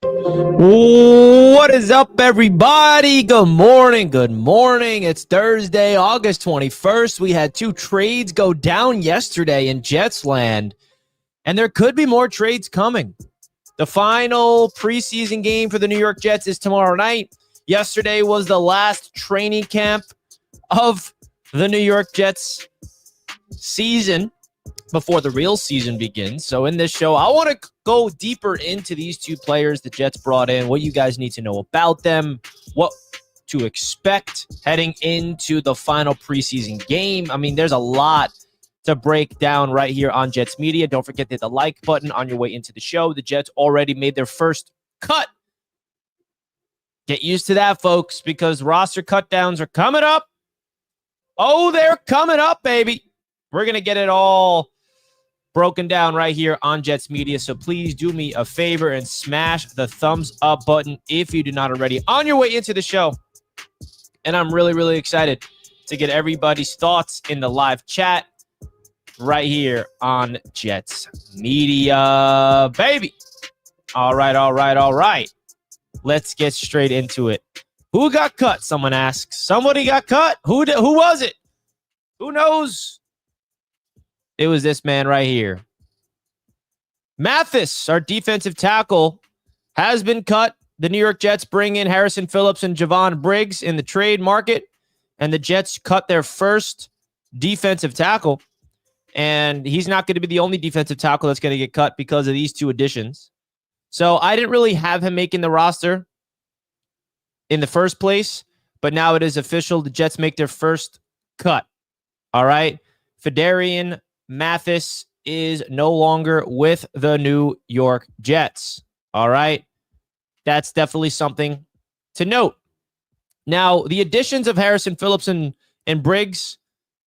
What is up, everybody? Good morning. Good morning. It's Thursday, August 21st. We had two trades go down yesterday in Jets land, and there could be more trades coming. The final preseason game for the New York Jets is tomorrow night. Yesterday was the last training camp of the New York Jets season before the real season begins. So in this show, I want to go deeper into these two players the Jets brought in, what you guys need to know about them, what to expect heading into the final preseason game. I mean, there's a lot to break down right here on Jets Media. Don't forget to hit the like button on your way into the show. The Jets already made their first cut. Get used to that, folks, because roster cutdowns are coming up. Oh, they're coming up, baby. We're going to get it all broken down right here on Jets Media. So please do me a favor and smash the thumbs up button if you do not already on your way into the show. And I'm really, really excited to get everybody's thoughts in the live chat right here on Jets Media, baby. All right. Let's get straight into it. Who got cut? Someone asks. Somebody got cut? Who was it? Who knows? It was this man right here. Mathis, our defensive tackle, has been cut. The New York Jets bring in Harrison Phillips and Javon Briggs in the trade market, and the Jets cut their first defensive tackle. And he's not going to be the only defensive tackle that's going to get cut because of these two additions. So I didn't really have him making the roster in the first place, but now it is official. The Jets make their first cut. All right. Fedarian Mathis is no longer with the New York Jets. All right. That's definitely something to note. Now, the additions of Harrison Phillips and Briggs,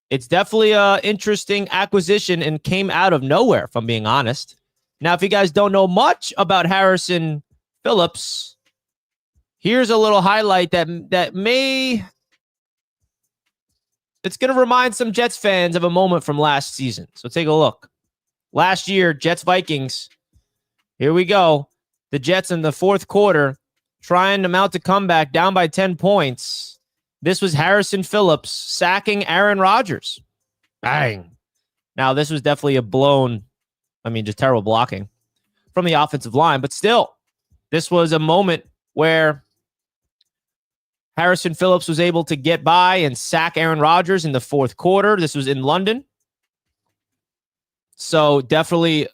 it's definitely an interesting acquisition and came out of nowhere, if I'm being honest. Now, if you guys don't know much about Harrison Phillips, here's a little highlight that may... It's going to remind some Jets fans of a moment from last season. So take a look. Last year, Jets-Vikings. Here we go. The Jets in the fourth quarter trying to mount a comeback down by 10 points. This was Harrison Phillips sacking Aaron Rodgers. Bang. Now, this was definitely just terrible blocking from the offensive line. But still, this was a moment where Harrison Phillips was able to get by and sack Aaron Rodgers in the fourth quarter. This was in London. So definitely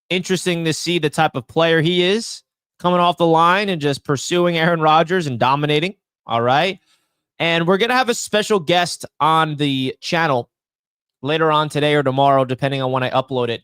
interesting to see the type of player he is coming off the line and just pursuing Aaron Rodgers and dominating. All right. And we're going to have a special guest on the channel later on today or tomorrow, depending on when I upload it.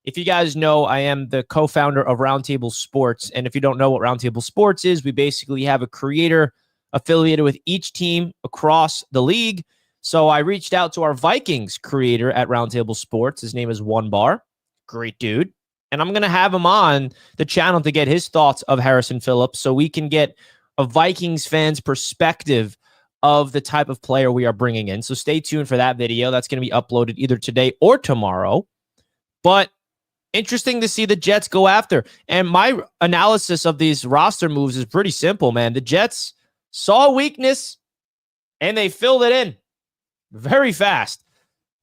If you guys know, I am the co-founder of Roundtable Sports. And if you don't know what Roundtable Sports is, we basically have a creator affiliated with each team across the league. So I reached out to our Vikings creator at Roundtable Sports. His name is One Bar. Great dude. And I'm going to have him on the channel to get his thoughts of Harrison Phillips so we can get a Vikings fan's perspective of the type of player we are bringing in. So stay tuned for that video. That's going to be uploaded either today or tomorrow. But interesting to see the Jets go after. And my analysis of these roster moves is pretty simple, man. The Jets saw weakness, and they filled it in very fast.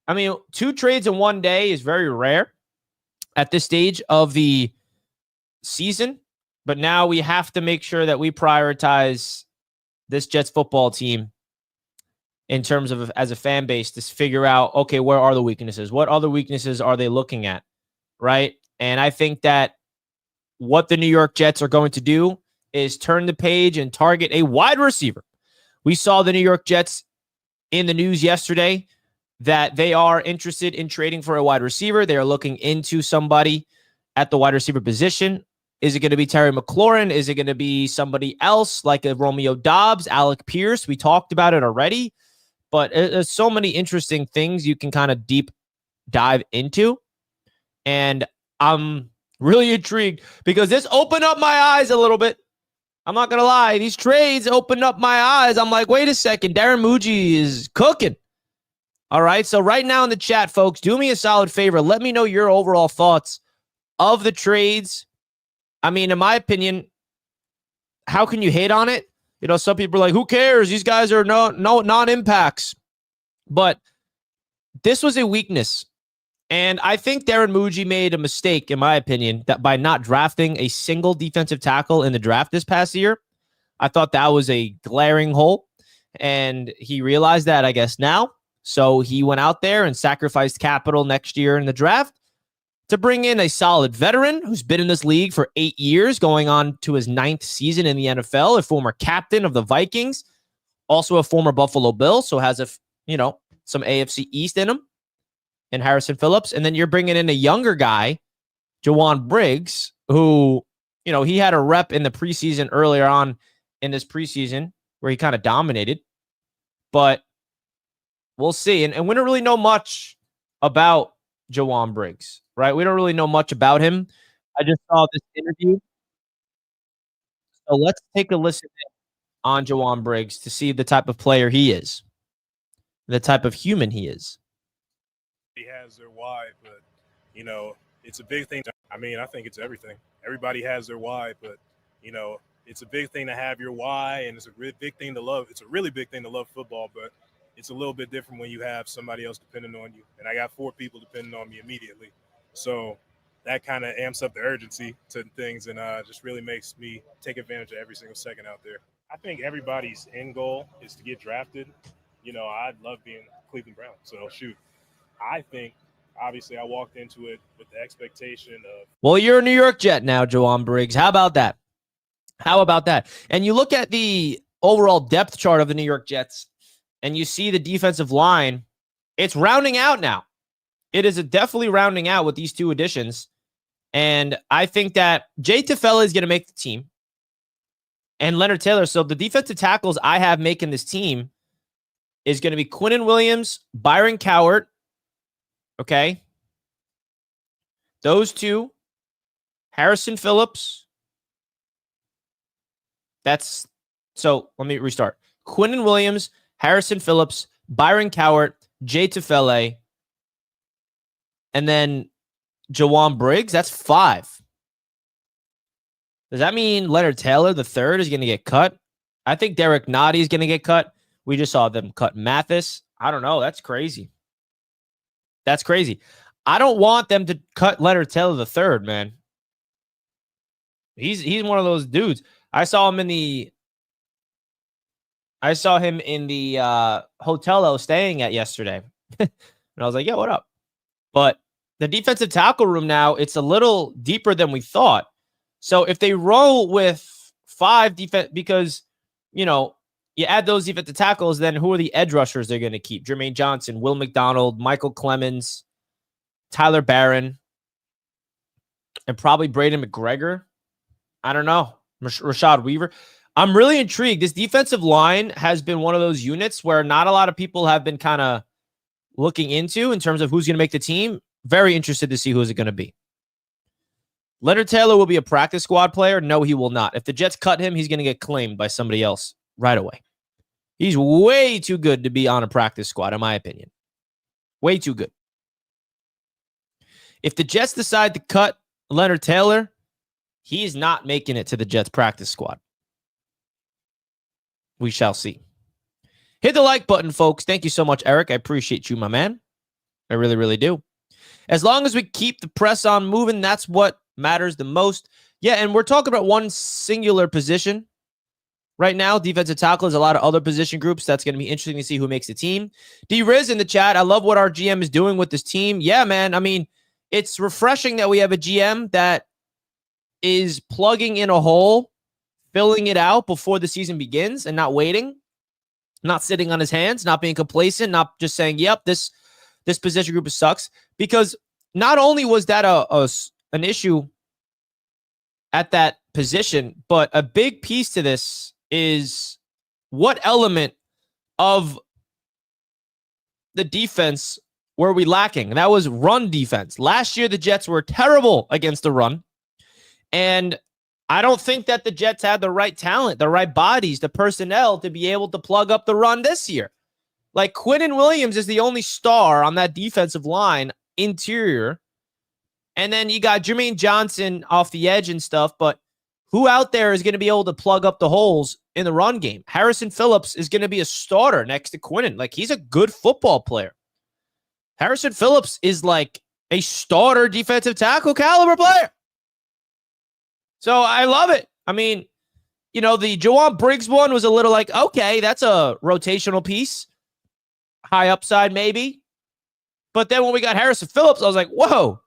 I mean, 2 trades in one day is very rare at this stage of the season, but now we have to make sure that we prioritize this Jets football team in terms of as a fan base to figure out, okay, where are the weaknesses? What other weaknesses are they looking at, right? And I think that what the New York Jets are going to do is turn the page and target a wide receiver. We saw the New York Jets in the news yesterday that they are interested in trading for a wide receiver. They are looking into somebody at the wide receiver position. Is it going to be Terry McLaurin? Is it going to be somebody else like a Romeo Doubs, Alec Pierce? We talked about it already, but there's so many interesting things you can kind of deep dive into. And I'm really intrigued because this opened up my eyes a little bit. I'm not going to lie. These trades opened up my eyes. I'm like, wait a second. Darren Muji is cooking. All right. So right now in the chat, folks, do me a solid favor. Let me know your overall thoughts of the trades. I mean, in my opinion, how can you hate on it? You know, some people are like, who cares? These guys are no non-impacts. But this was a weakness. And I think Darren Muji made a mistake, in my opinion, that by not drafting a single defensive tackle in the draft this past year. I thought that was a glaring hole. And he realized that, I guess, now. So he went out there and sacrificed capital next year in the draft to bring in a solid veteran who's been in this league for 8 years, going on to his 9th season in the NFL, a former captain of the Vikings, also a former Buffalo Bill, so has some AFC East in him, and Harrison Phillips. And then you're bringing in a younger guy, Jawan Briggs, who, he had a rep in the preseason earlier on in this preseason where he kind of dominated. But we'll see. And we don't really know much about Jawan Briggs, right? We don't really know much about him. I just saw this interview. So let's take a listen on Jawan Briggs to see the type of player he is, the type of human he is. He has their why, but, it's a big thing. I think it's everything. Everybody has their why, but, it's a big thing to have your why, and it's a really big thing to love. It's a really big thing to love football, but it's a little bit different when you have somebody else depending on you. And I got 4 people depending on me immediately. So that kind of amps up the urgency to things and just really makes me take advantage of every single second out there. I think everybody's end goal is to get drafted. I'd love being Cleveland Browns. So, shoot, I think, obviously, I walked into it with the expectation of... Well, you're a New York Jet now, Jawan Briggs. How about that? And you look at the overall depth chart of the New York Jets, and you see the defensive line. It's rounding out now. It is definitely rounding out with these 2 additions. And I think that Jay Tufele is going to make the team. And Leonard Taylor. So the defensive tackles I have making this team is going to be Quinnen Williams, Byron Cowart. Okay. Those 2. Harrison Phillips. So let me restart. Quinnen Williams, Harrison Phillips, Byron Cowart, Jay Tufele, and then Jawan Briggs. That's 5. Does that mean Leonard Taylor, the 3rd, is going to get cut? I think Derek Nottie is going to get cut. We just saw them cut Mathis. I don't know. That's crazy. I don't want them to cut Leonard Taylor the 3rd, man. He's one of those dudes. I saw him in the hotel I was staying at yesterday. And I was like, yo, what up? But the defensive tackle room now, it's a little deeper than we thought. So if they roll with 5 defense, because, you add those defensive tackles, then who are the edge rushers they're going to keep? Jermaine Johnson, Will McDonald, Michael Clemens, Tyler Barron, and probably Braden McGregor. I don't know. Rashad Weaver. I'm really intrigued. This defensive line has been one of those units where not a lot of people have been kind of looking into in terms of who's going to make the team. Very interested to see who's it going to be. Leonard Taylor will be a practice squad player. No, he will not. If the Jets cut him, he's going to get claimed by somebody else right away. He's way too good to be on a practice squad, in my opinion. Way too good. If the Jets decide to cut Leonard Taylor, he's not making it to the Jets practice squad. We shall see. Hit the like button, folks. Thank you so much, Eric. I appreciate you, my man. I really, really do. As long as we keep the press on moving, that's what matters the most. Yeah, and we're talking about one singular position right now. Defensive tackle is a lot of other position groups. That's going to be interesting to see who makes the team. D-Riz in the chat. I love what our GM is doing with this team. Yeah, man. It's refreshing that we have a GM that is plugging in a hole, filling it out before the season begins and not waiting, not sitting on his hands, not being complacent, not just saying, yep, this position group sucks. Because not only was that an issue at that position, but a big piece to this is what element of the defense were we lacking? And that was run defense. Last year, the Jets were terrible against the run. And I don't think that the Jets had the right talent, the right bodies, the personnel to be able to plug up the run this year. Like Quinnen Williams is the only star on that defensive line interior. And then you got Jermaine Johnson off the edge and stuff. But Who out there is going to be able to plug up the holes in the run game? Harrison Phillips is going to be a starter next to Quinnen. Like, he's a good football player. Harrison Phillips is like a starter defensive tackle caliber player. So I love it. I mean, the Jawan Briggs one was a little like, okay, that's a rotational piece. High upside, maybe. But then when we got Harrison Phillips, I was like, whoa.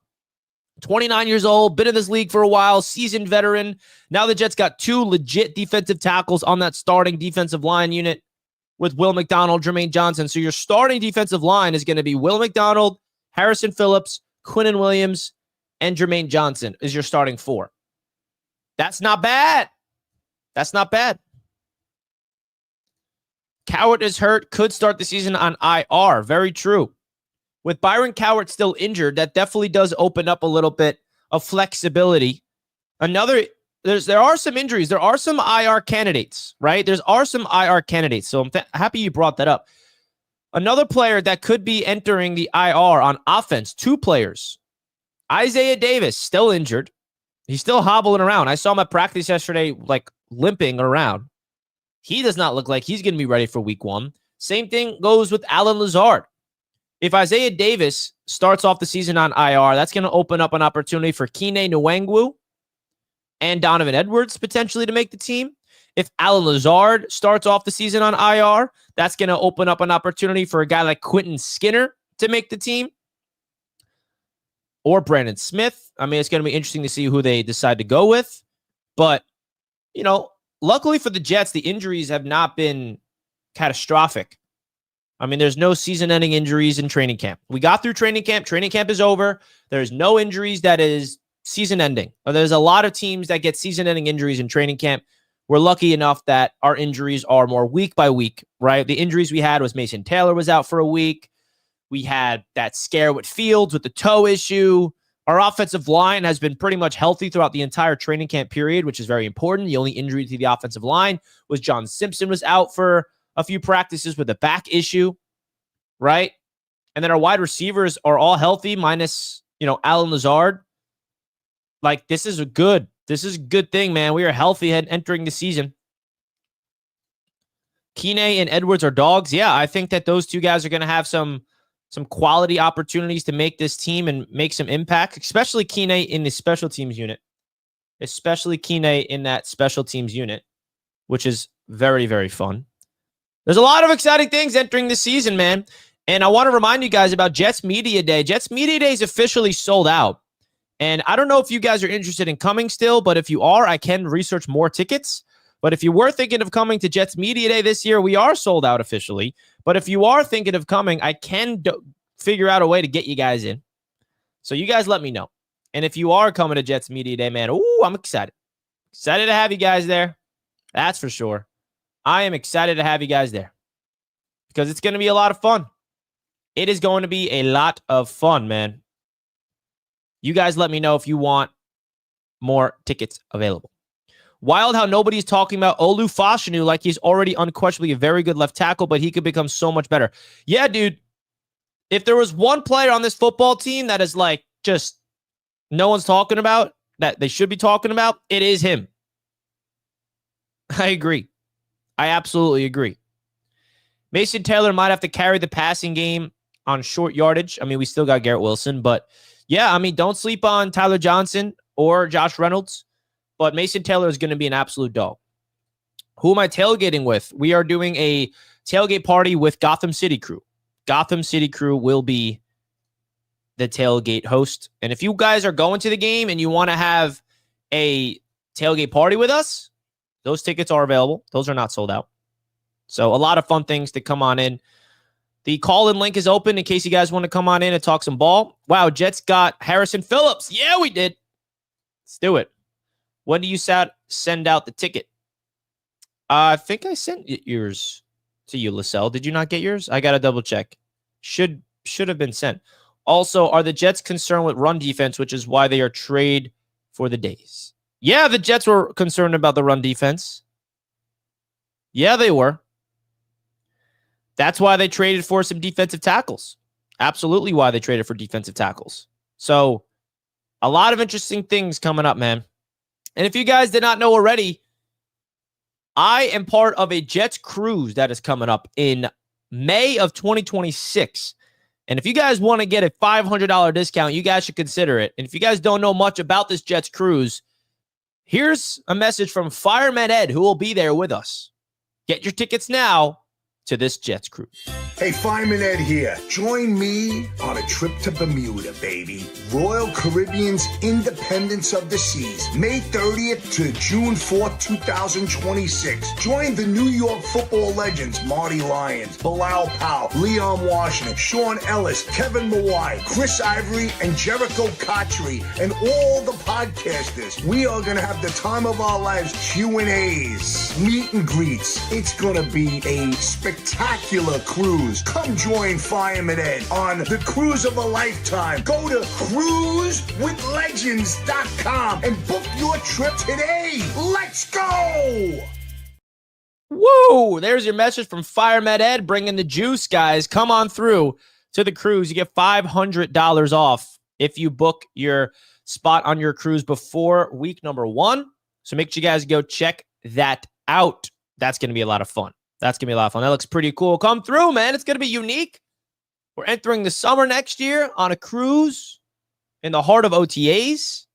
29 years old, been in this league for a while, seasoned veteran. Now the Jets got 2 legit defensive tackles on that starting defensive line unit with Will McDonald, Jermaine Johnson. So your starting defensive line is going to be Will McDonald, Harrison Phillips, Quinnen Williams, and Jermaine Johnson is your starting 4. That's not bad. That's not bad. Cowart is hurt, could start the season on IR. Very true. With Byron Cowart still injured, that definitely does open up a little bit of flexibility. There are some injuries. There are some IR candidates, right? There are some IR candidates. So I'm happy you brought that up. Another player that could be entering the IR on offense, 2 players. Isaiah Davis, still injured. He's still hobbling around. I saw him at practice yesterday, like limping around. He does not look like he's going to be ready for week 1. Same thing goes with Allen Lazard. If Isaiah Davis starts off the season on IR, that's going to open up an opportunity for Kene Nwangwu and Donovan Edwards potentially to make the team. If Allen Lazard starts off the season on IR, that's going to open up an opportunity for a guy like Quentin Skinner to make the team. Or Brandon Smith. I mean, it's going to be interesting to see who they decide to go with. But, luckily for the Jets, the injuries have not been catastrophic. I mean, there's no season-ending injuries in training camp. We got through training camp. Training camp is over. There's no injuries that is season-ending. There's a lot of teams that get season-ending injuries in training camp. We're lucky enough that our injuries are more week by week, right? The injuries we had was Mason Taylor was out for a week. We had that scare with Fields with the toe issue. Our offensive line has been pretty much healthy throughout the entire training camp period, which is very important. The only injury to the offensive line was John Simpson was out for a few practices with a back issue, right? And then our wide receivers are all healthy, minus, Allen Lazard. Like, this is a good thing, man. We are healthy entering the season. Kene and Edwards are dogs. Yeah, I think that those 2 guys are going to have some quality opportunities to make this team and make some impact, especially Kene in the special teams unit. Especially Kene in that special teams unit, which is very, very fun. There's a lot of exciting things entering this season, man. And I want to remind you guys about Jets Media Day. Jets Media Day is officially sold out. And I don't know if you guys are interested in coming still, but if you are, I can research more tickets. But if you were thinking of coming to Jets Media Day this year, we are sold out officially. But if you are thinking of coming, I can figure out a way to get you guys in. So you guys let me know. And if you are coming to Jets Media Day, man, I'm excited. Excited to have you guys there. That's for sure. I am excited to have you guys there because it's going to be a lot of fun. It is going to be a lot of fun, man. You guys let me know if you want more tickets available. Wild how nobody's talking about Olu Fashanu like he's already unquestionably a very good left tackle, but he could become so much better. Yeah, dude. If there was one player on this football team that is like just no one's talking about, that they should be talking about, it is him. I agree. I absolutely agree. Mason Taylor might have to carry the passing game on short yardage. I mean, we still got Garrett Wilson, but yeah, I mean, don't sleep on Tyler Johnson or Josh Reynolds, but Mason Taylor is going to be an absolute dog. Who am I tailgating with? We are doing a tailgate party with Gotham City Crew. Gotham City Crew will be the tailgate host. And if you guys are going to the game and you want to have a tailgate party with us, those tickets are available. Those are not sold out. So a lot of fun things to come on in. The call-in link is open in case you guys want to come on in and talk some ball. Wow, Jets got Harrison Phillips. Yeah, we did. Let's do it. When do you send out the ticket? I think I sent yours to you, Lascelles. Did you not get yours? I got to double check. Should have been sent. Also, are the Jets concerned with run defense, which is why they are trade for the days? Yeah, the Jets were concerned about the run defense. Yeah, they were. That's why they traded for some defensive tackles. Absolutely why they traded for defensive tackles. So, a lot of interesting things coming up, man. And if you guys did not know already, I am part of a Jets cruise that is coming up in May of 2026. And if you guys want to get a $500 discount, you guys should consider it. And if you guys don't know much about this Jets cruise, here's a message from Fireman Ed, who will be there with us. Get your tickets now to this Jets cruise. Hey, Fireman Ed here. Join me on a trip to Bermuda, baby. Royal Caribbean's Independence of the Seas, May 30th to June 4th, 2026. Join the New York football legends Marty Lyons, Bilal Powell, Leon Washington, Sean Ellis, Kevin Mawai, Chris Ivory, and Jericho Cotchery, and all the podcasters. We are going to have the time of our lives, Q&As, meet and greets. It's going to be a spectacular cruise. Come join Fireman Ed on the cruise of a lifetime. Go to cruisewithlegends.com and book your trip today. Let's go! Woo! There's your message from Fireman Ed, bringing the juice, guys. Come on through to the cruise. You get $500 off if you book your spot on your cruise before week number 1. So make sure you guys go check that out. That's going to be a lot of fun. That's going to be a lot of fun. That looks pretty cool. Come through, man. It's going to be unique. We're entering the summer next year on a cruise in the heart of OTAs. It's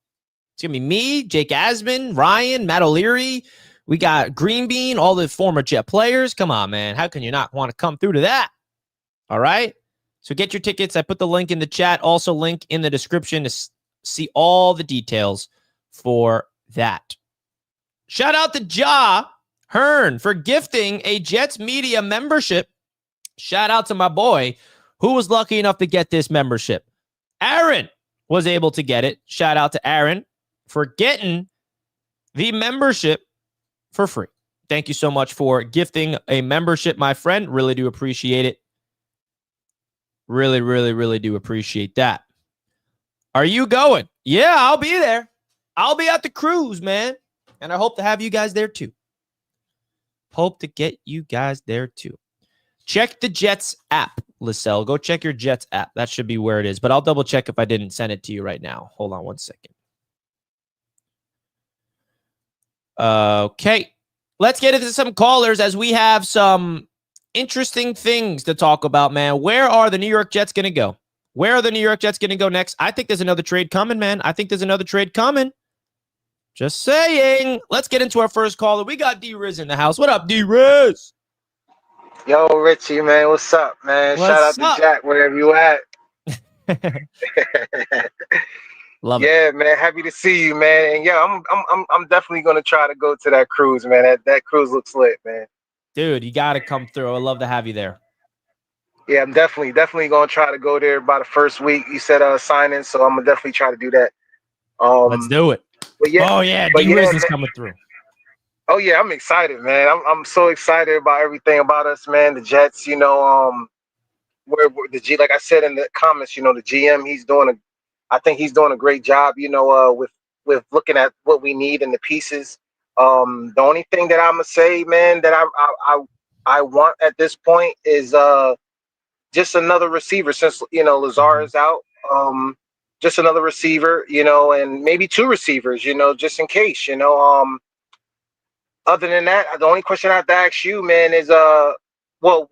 going to be me, Jake Asman, Ryan, Matt O'Leary. We got Green Bean, all the former Jet players. Come on, man. How can you not want to come through to that? All right? So get your tickets. I put the link in the chat. Also link in the description to see all the details for that. Shout out to Ja Hearn for gifting a Jets Media membership. Shout out to my boy who was lucky enough to get this membership. Aaron was able to get it. Shout out to Aaron for getting the membership for free. Thank you so much for gifting a membership, my friend. Really do appreciate it. Really, really, really do appreciate that. Are you going? Yeah, I'll be there. I'll be at the cruise, man. And I hope to have you guys there too. Hope to get you guys there too. Check the Jets app, Lisselle. Go check your Jets app. That should be where it is. But I'll double check if I didn't send it to you right now. Hold on one second. Okay. Let's get into some callers as we have some interesting things to talk about, man. Where are the New York Jets going to go? Where are the New York Jets going to go next? I think there's another trade coming, man. I think there's another trade coming. Just saying. Let's get into our first caller. We got D-Riz in the house. What up, D-Riz? Yo, Richie, man. What's up, man? Shout out to Jack, wherever you at. Love it. Yeah, man. Happy to see you, man. And yeah, I'm definitely gonna try to go to that cruise, man. That cruise looks lit, man. Dude, you gotta come through. I'd love to have you there. Yeah, I'm definitely gonna try to go there by the first week. You said signing, so I'm gonna definitely try to do that. Let's do it. But yeah, oh yeah, D-Riz is coming through. Oh yeah, I'm excited, man. I'm so excited about everything about us, man. The Jets, you know, where the G, like I said in the comments, you know, the GM, I think he's doing a great job, you know, with looking at what we need and the pieces. The only thing that I'm gonna say, man, that I want at this point is just another receiver, since you know Lazar is out. Just another receiver, you know, and maybe 2 receivers, you know, just in case, you know. Other than that, the only question I have to ask you, man, is well,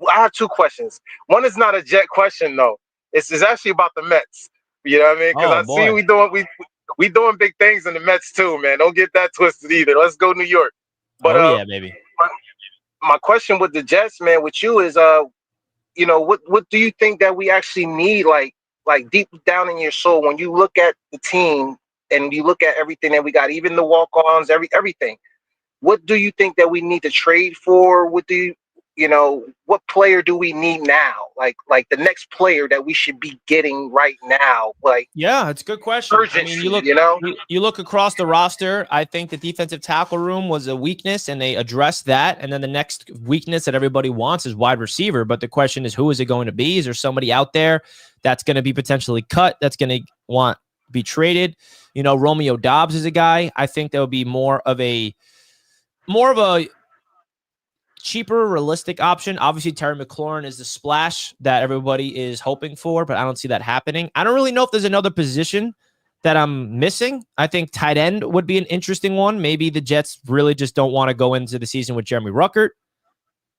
I have 2 questions. One is not a Jet question though. It's actually about the Mets. You know what I mean? Because see we doing big things in the Mets too, man. Don't get that twisted either. Let's go New York. But yeah, baby. My question with the Jets, man, with you is you know, what do you think that we actually need, like deep down in your soul, when you look at the team and you look at everything that we got, even the walk-ons, everything, what do you think that we need to trade for? What do you know, what player do we need now? Like the next player that we should be getting right now? Like, yeah, it's a good question. Urgency, I mean, you look across the roster. I think the defensive tackle room was a weakness, and they addressed that. And then the next weakness that everybody wants is wide receiver. But the question is, who is it going to be? Is there somebody out there that's going to be potentially cut, that's going to be traded? You know, Romeo Dobbs is a guy. I think that would be more of a cheaper, realistic option. Obviously, Terry McLaurin is the splash that everybody is hoping for, but I don't see that happening. I don't really know if there's another position that I'm missing. I think tight end would be an interesting one. Maybe the Jets really just don't want to go into the season with Jeremy Ruckert.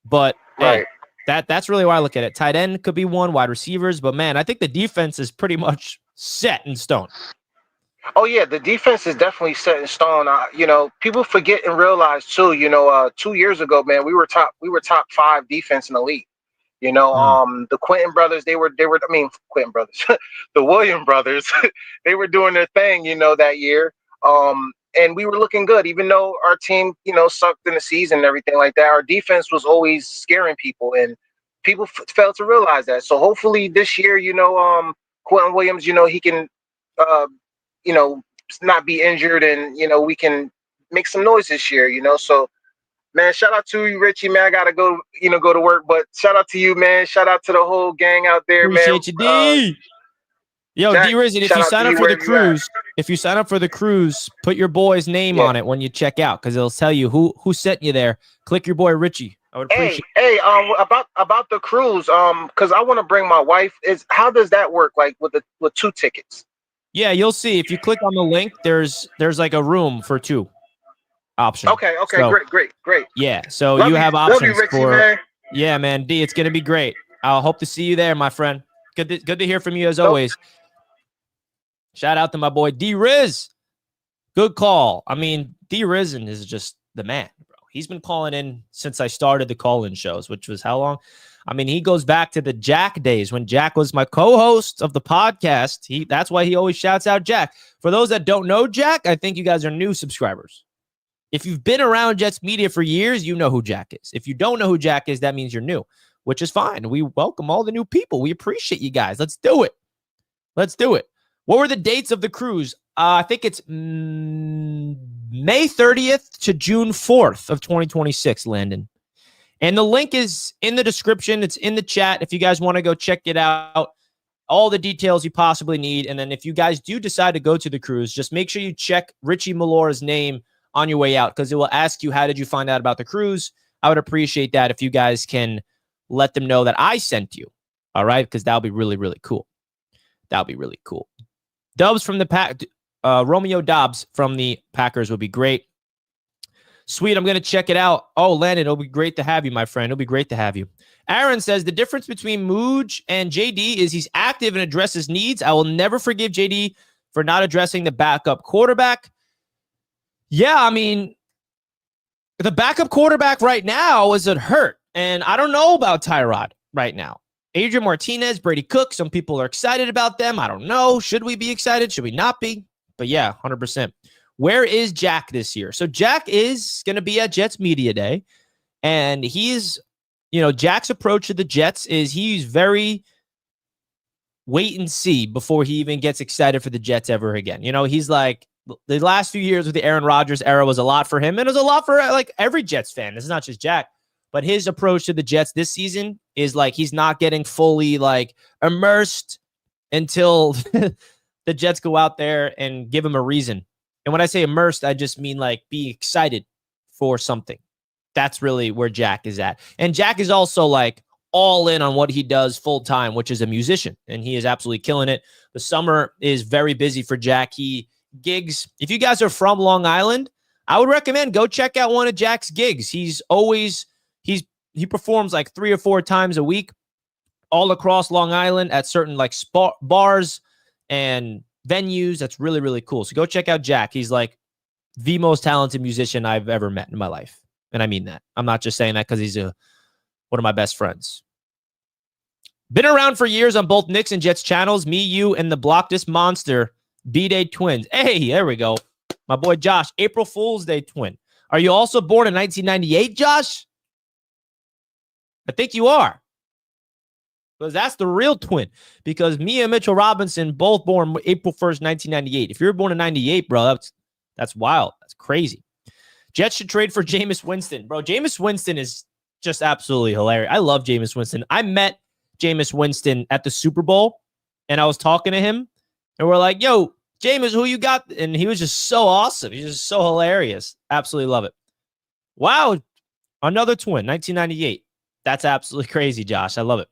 But Right. hey, that's really why I look at it. Tight end could be one, wide receivers. But man, I think the defense is pretty much set in stone. Oh yeah, the defense is definitely set in stone. People forget and realize too. 2 years ago, man, we were top 5 defense in the league. The Quentin brothers, Quentin brothers, the William brothers, they were doing their thing, that year. And we were looking good, even though our team, sucked in the season and everything like that. Our defense was always scaring people, and people failed to realize that. So hopefully this year, Quentin Williams, he can, you know, not be injured, and we can make some noise this year. So. Man, shout out to you, Richie. Man, I gotta go to work. But shout out to you, man. Shout out to the whole gang out there, Appreciate man. You, D. Yo, Jack, D Rizzy, if you sign up for the cruise, put your boy's name on it when you check out, because it'll tell you who sent you there. Click your boy Richie. I would appreciate. Hey, about the cruise, because I want to bring my wife. How does that work? Like with 2 tickets? Yeah, you'll see if you click on the link. There's like a room for 2. Option. Okay, so, great. Yeah, so love you have options love you, Richie, for. Man. Yeah, man, D, it's gonna be great. I'll hope to see you there, my friend. Good to hear from you as always. Shout out to my boy D Riz. Good call. I mean, D Rizin is just the man, bro. He's been calling in since I started the call-in shows, which was how long? I mean, he goes back to the Jack days when Jack was my co-host of the podcast. That's why he always shouts out Jack. For those that don't know Jack, I think you guys are new subscribers. If you've been around Jets media for years, you know who Jack is. If you don't know who Jack is, that means you're new, which is fine. We welcome all the new people. We appreciate you guys. Let's do it. What were the dates of the cruise? I think it's May 30th to June 4th of 2026, Landon. And the link is in the description. It's in the chat if you guys want to go check it out. All the details you possibly need. And then if you guys do decide to go to the cruise, just make sure you check Richie Malora's name on your way out, because it will ask you, how did you find out about the cruise? I would appreciate that if you guys can let them know that I sent you. All right, because that'll be really, really cool. Dubs from the pack, Romeo Dobbs from the Packers would be great. Sweet, I'm going to check it out. Oh, Landon, it'll be great to have you, my friend. It'll be great to have you. Aaron says the difference between Mooj and JD is he's active and addresses needs. I will never forgive JD for not addressing the backup quarterback. Yeah, I mean, the backup quarterback right now is hurt. And I don't know about Tyrod right now. Adrian Martinez, Brady Cook, some people are excited about them. I don't know. Should we be excited? Should we not be? But yeah, 100%. Where is Jack this year? So Jack is going to be at Jets Media Day. And Jack's approach to the Jets is he's very wait and see before he even gets excited for the Jets ever again. He's like, the last few years with the Aaron Rodgers era was a lot for him, and it was a lot for like every Jets fan. This is not just Jack, but his approach to the Jets this season is like he's not getting fully like immersed until the Jets go out there and give him a reason. And when I say immersed, I just mean like be excited for something. That's really where Jack is at. And Jack is also like all in on what he does full time, which is a musician, and he is absolutely killing it. The summer is very busy for Jack. He gigs. If you guys are from Long Island, I would recommend go check out one of Jack's gigs. He performs like 3 or 4 times a week all across Long Island at certain like bars and venues. That's really, really cool. So go check out Jack. He's like the most talented musician I've ever met in my life. And I mean that. I'm not just saying that because he's one of my best friends. Been around for years on both Knicks and Jets channels. Me, you, and the Block This Monster B-Day twins. Hey, there we go. My boy Josh, April Fool's Day twin. Are you also born in 1998, Josh? I think you are. Because that's the real twin. Because me and Mitchell Robinson both born April 1st, 1998. If you're born in 98, bro, that's wild. That's crazy. Jets should trade for Jameis Winston. Bro, Jameis Winston is just absolutely hilarious. I love Jameis Winston. I met Jameis Winston at the Super Bowl, and I was talking to him. And we're like, yo, Jameis, who you got? And he was just so awesome. He's just so hilarious. Absolutely love it. Wow. Another twin, 1998. That's absolutely crazy, Josh. I love it.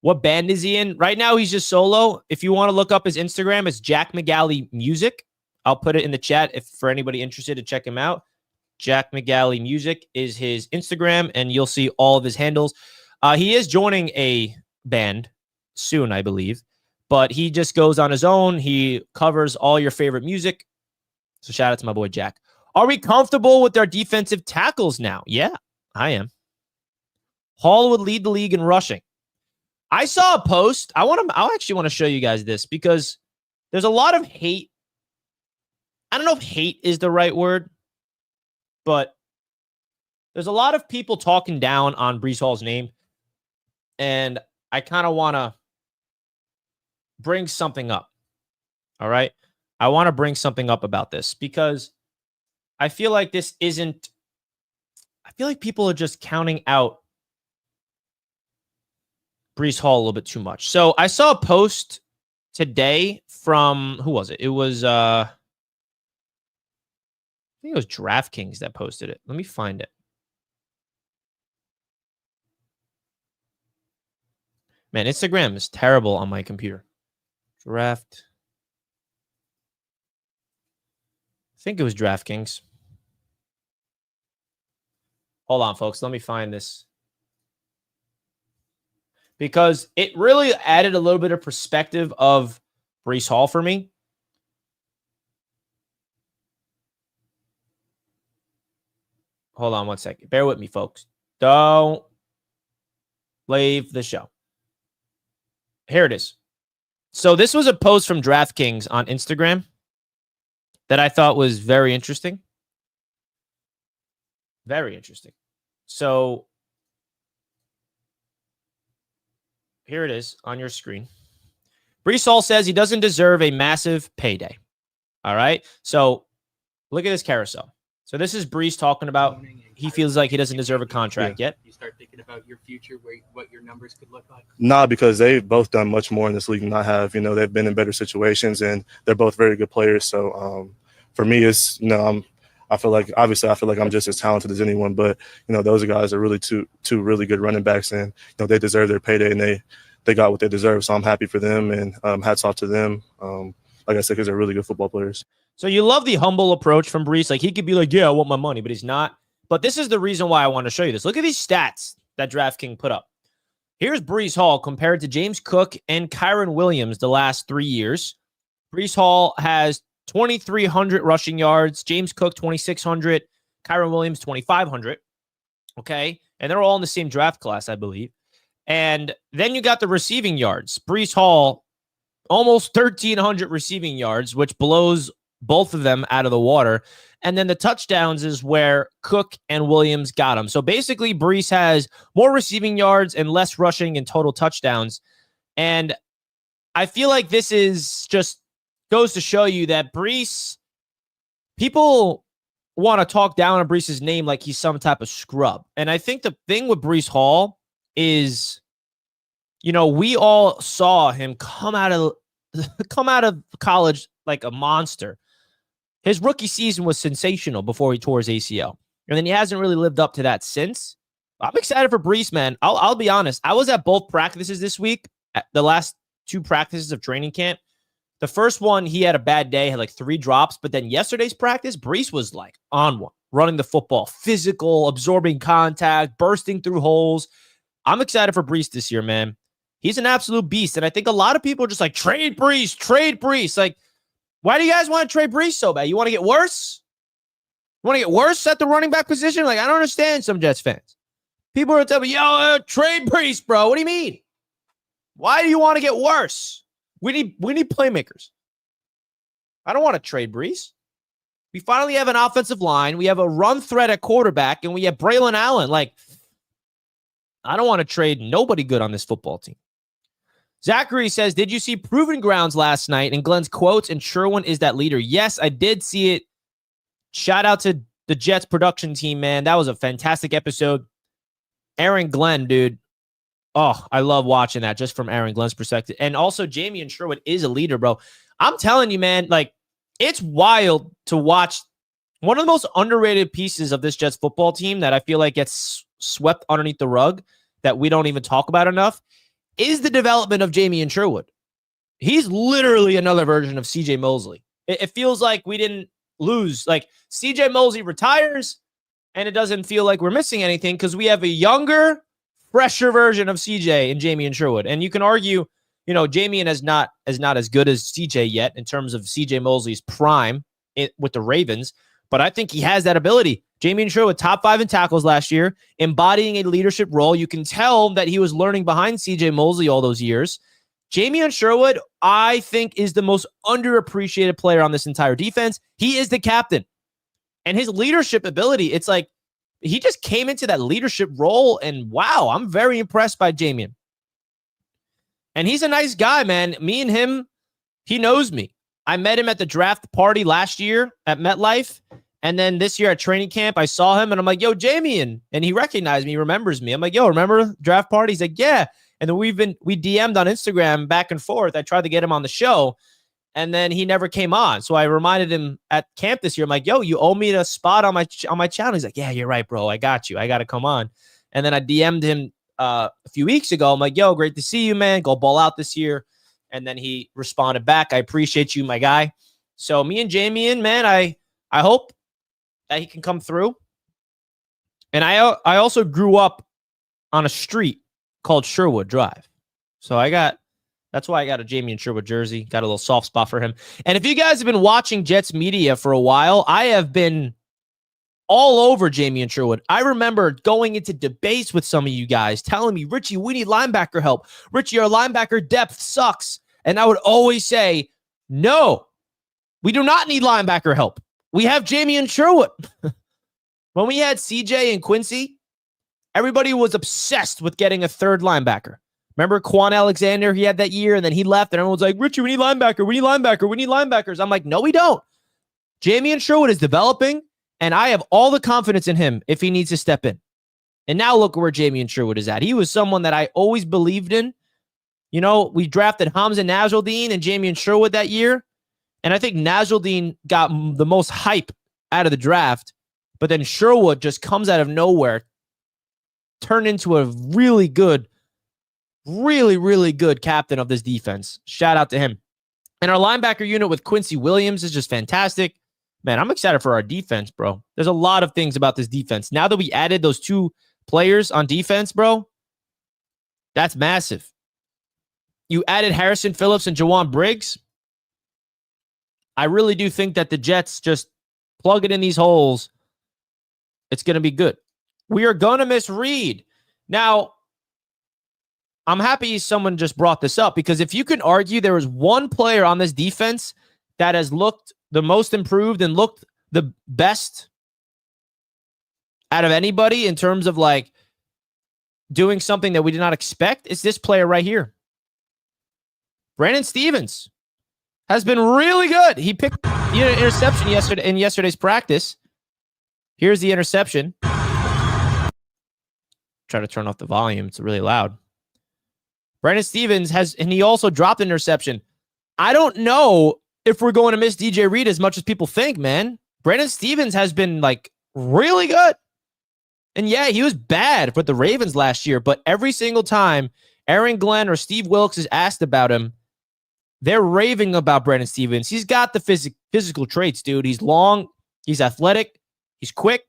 What band is he in? Right now, he's just solo. If you want to look up his Instagram, it's Jack McGalley Music. I'll put it in the chat if for anybody interested to check him out. Jack McGalley Music is his Instagram, and you'll see all of his handles. He is joining a band soon, I believe, but he just goes on his own. He covers all your favorite music. So shout out to my boy Jack. Are we comfortable with our defensive tackles now? Yeah, I am. Hall would lead the league in rushing. I saw a post. I actually want to show you guys this because there's a lot of hate. I don't know if hate is the right word, but there's a lot of people talking down on Breece Hall's name. And I kind of want to bring something up. All right. I want to bring something up about this because I feel like I feel like people are just counting out Breece Hall a little bit too much. So I saw a post today from, who was it? It was, I think it was DraftKings that posted it. Let me find it. Man, Instagram is terrible on my computer. I think it was DraftKings. Hold on, folks. Let me find this. Because it really added a little bit of perspective of Breece Hall for me. Hold on one second. Bear with me, folks. Don't leave the show. Here it is. So this was a post from DraftKings on Instagram that I thought was very interesting. Very interesting. So here it is on your screen. Breece Hall says he doesn't deserve a massive payday. All right. So look at this carousel. So this is Breece talking about he feels like he doesn't deserve a contract yet. You start thinking about your future, what your numbers could look like? Nah, because they've both done much more in this league than I have. You know, they've been in better situations, and they're both very good players. So for me, it's, you know, I feel like I'm just as talented as anyone. But, you know, those guys are really two really good running backs, and, you know, they deserve their payday, and they got what they deserve. So I'm happy for them, and hats off to them. Like I said, because they're really good football players. So you love the humble approach from Breece. Like, he could be like, yeah, I want my money, but he's not. But this is the reason why I want to show you this. Look at these stats that DraftKings put up. Here's Breece Hall compared to James Cook and Kyron Williams the last 3 years. Breece Hall has 2,300 rushing yards. James Cook, 2,600. Kyron Williams, 2,500. Okay? And they're all in the same draft class, I believe. And then you got the receiving yards. Breece Hall, almost 1,300 receiving yards, which blows both of them out of the water. And then the touchdowns is where Cook and Williams got them. So basically, Breece has more receiving yards and less rushing and total touchdowns. And I feel like this is just goes to show you that Breece, people want to talk down on Breece's name like he's some type of scrub. And I think the thing with Breece Hall is, you know, we all saw him come out of college like a monster. His rookie season was sensational before he tore his ACL. And then he hasn't really lived up to that since. I'm excited for Breece, man. I'll be honest. I was at both practices this week, at the last 2 practices of training camp. The first one, he had a bad day, had like 3 drops. But then yesterday's practice, Breece was like on one, running the football, physical, absorbing contact, bursting through holes. I'm excited for Breece this year, man. He's an absolute beast. And I think a lot of people are just like, trade Breece. Like, why do you guys want to trade Breece so bad? You want to get worse? You want to get worse at the running back position? Like, I don't understand some Jets fans. People are telling me, yo, trade Breece, bro. What do you mean? Why do you want to get worse? We need playmakers. I don't want to trade Breece. We finally have an offensive line. We have a run threat at quarterback, and we have Braylon Allen. Like, I don't want to trade nobody good on this football team. Zachary says, did you see Proven Grounds last night? And Glenn's quotes, and Sherwin is that leader. Yes, I did see it. Shout out to the Jets production team, man. That was a fantastic episode. Aaron Glenn, dude. Oh, I love watching that just from Aaron Glenn's perspective. And also, Jamie and Sherwood is a leader, bro. I'm telling you, man, like, it's wild to watch. One of the most underrated pieces of this Jets football team that I feel like gets swept underneath the rug that we don't even talk about enough is the development of Jamie Sherwood. He's literally another version of CJ Mosley. It feels like we didn't lose. Like CJ Mosley retires, and it doesn't feel like we're missing anything because we have a younger, fresher version of CJ and Jamie Sherwood. And you can argue, Jamie is not as good as CJ yet in terms of CJ Mosley's prime with the Ravens, but I think he has that ability. Jamie Sherwood, top 5 in tackles last year, embodying a leadership role. You can tell that he was learning behind CJ Mosley all those years. Jamie Sherwood, I think, is the most underappreciated player on this entire defense. He is the captain. And his leadership ability, it's like he just came into that leadership role, and wow, I'm very impressed by Jamie. And he's a nice guy, man. Me and him, he knows me. I met him at the draft party last year at MetLife, and then this year at training camp, I saw him, and I'm like, yo, Jamie, and he recognized me, he remembers me. I'm like, yo, remember draft party? He's like, yeah. And then we DM'd on Instagram back and forth. I tried to get him on the show, and then he never came on. So I reminded him at camp this year. I'm like, yo, you owe me a spot on my channel. He's like, yeah, you're right, bro. I got you. I got to come on. And then I DM'd him a few weeks ago. I'm like, yo, great to see you, man. Go ball out this year. And then he responded back, I appreciate you, my guy. So me and Jamie, man, I hope that he can come through. And I also grew up on a street called Sherwood Drive. So that's why I got a Jamie Sherwood jersey. Got a little soft spot for him. And if you guys have been watching Jets media for a while, I have been all over Jamie Sherwood. I remember going into debates with some of you guys telling me, Richie, we need linebacker help. Richie, our linebacker depth sucks. And I would always say, no, we do not need linebacker help. We have Jamie Sherwood. When we had CJ and Quincy, everybody was obsessed with getting a third linebacker. Remember Quan Alexander? He had that year, and then he left, and everyone's like, Richie, we need linebacker. We need linebacker. We need linebackers. I'm like, no, we don't. Jamie Sherwood is developing, and I have all the confidence in him if he needs to step in. And now look where Jamie Sherwood is at. He was someone that I always believed in. We drafted Hamza Nasruddin and Jamie Sherwood that year, and I think Nasruddin got the most hype out of the draft, but then Sherwood just comes out of nowhere, turned into a really good captain of this defense. Shout out to him. And our linebacker unit with Quincy Williams is just fantastic. Man, I'm excited for our defense, bro. There's a lot of things about this defense. Now that we added those 2 players on defense, bro, that's massive. You added Harrison Phillips and Jawan Briggs. I really do think that the Jets just plug it in these holes. It's going to be good. We are going to miss Reed. Now, I'm happy someone just brought this up because if you can argue there is one player on this defense that has looked the most improved and looked the best out of anybody in terms of like doing something that we did not expect, it's this player right here. Brandon Stevens has been really good. He picked an interception in yesterday's practice. Here's the interception. Try to turn off the volume. It's really loud. Brandon Stevens and he also dropped an interception. I don't know if we're going to miss DJ Reed as much as people think, man. Brandon Stevens has been like really good. And yeah, he was bad for the Ravens last year, but every single time Aaron Glenn or Steve Wilkes is asked about him, they're raving about Brandon Stevens. He's got the physical traits, dude. He's long. He's athletic. He's quick.